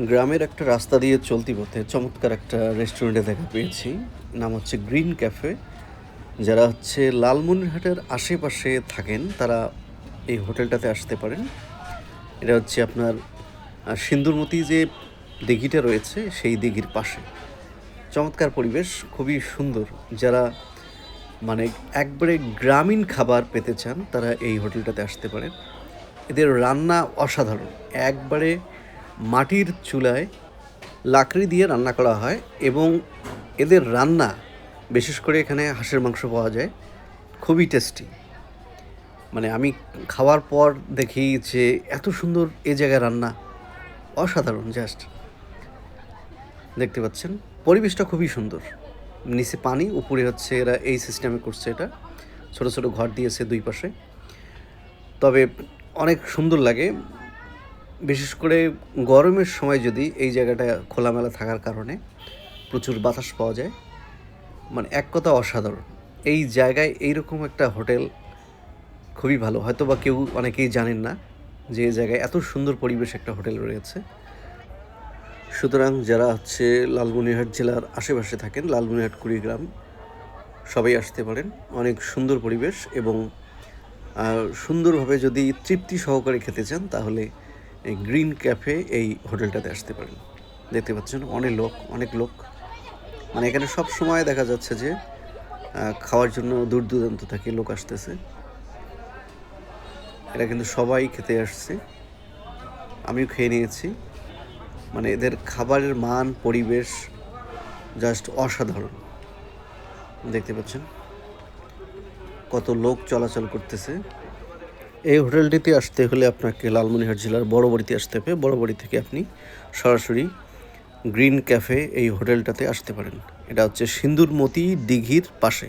গ্রামের একটা রাস্তা দিয়ে চলতি পথে চমৎকার একটা রেস্টুরেন্টে দেখা পেয়েছি। নাম হচ্ছে গ্রিন ক্যাফে। যারা হচ্ছে লালমনিরহাটের আশেপাশে থাকেন তারা এই হোটেলটাতে আসতে পারেন। এটা হচ্ছে আপনার সিন্দুরমতি যে দিঘিটা রয়েছে সেই দিঘির পাশে। চমৎকার পরিবেশ, খুবই সুন্দর। যারা মানে একবারে গ্রামীণ খাবার পেতে চান তারা এই হোটেলটাতে আসতে পারেন। এদের রান্না অসাধারণ। একবারে মাটির চুলায় লাকড়ি দিয়ে রান্না করা হয় এবং এদের রান্না, বিশেষ করে এখানে হাঁসের মাংস পাওয়া যায়, খুবই টেস্টি। মানে আমি খাওয়ার পর দেখি যে এত সুন্দর এ জায়গায় রান্না, অসাধারণ। জাস্ট দেখতে পাচ্ছেন পরিবেশটা খুবই সুন্দর। নিচে পানি, উপরে হচ্ছে এরা এই সিস্টেমে করছে। এটা ছোট ছোট ঘর দিয়েছে দুই পাশে, তবে অনেক সুন্দর লাগে। বিশেষ করে গরমের সময় যদি এই জায়গাটা খোলামেলা থাকার কারণে প্রচুর বাতাস পাওয়া যায়। মানে এক কথা অসাধারণ। এই জায়গায় এইরকম একটা হোটেল খুবই ভালো। হয়তো বা কেউ অনেকেই জানেন না যে এই জায়গায় এত সুন্দর পরিবেশ একটা হোটেল রয়েছে। সুতরাং যারা হচ্ছে লালমনিরহাট জেলার আশেপাশে থাকেন, লালমনিরহাট কুড়িগ্রাম, সবাই আসতে পারেন। অনেক সুন্দর পরিবেশ এবং সুন্দরভাবে যদি তৃপ্তি সহকারে খেতে চান তাহলে এই গ্রিন ক্যাফে এই হোটেলটাতে আসতে পারেন। দেখতে পাচ্ছেন অনেক লোক। মানে এখানে সব সময় দেখা যাচ্ছে যে খাওয়ার জন্য দূর দূরান্ত থেকে লোক আসতেছে। এরা কিন্তু সবাই খেতে আসছে, আমিও খেয়ে নিয়েছি। মানে এদের খাবারের মান, পরিবেশ জাস্ট অসাধারণ। দেখতে পাচ্ছেন কত লোক চলাচল করতেছে। এই হোটেলটিতে আসতে হলে আপনাকে লালমনিরহাট জেলার বড়বাড়িতে আসতে হবে। বড়বাড়ি থেকে আপনি সরাসরি গ্রিন ক্যাফে এই হোটেলটাতে আসতে পারেন। এটা হচ্ছে সিন্দুরমতি দিঘির পাশে।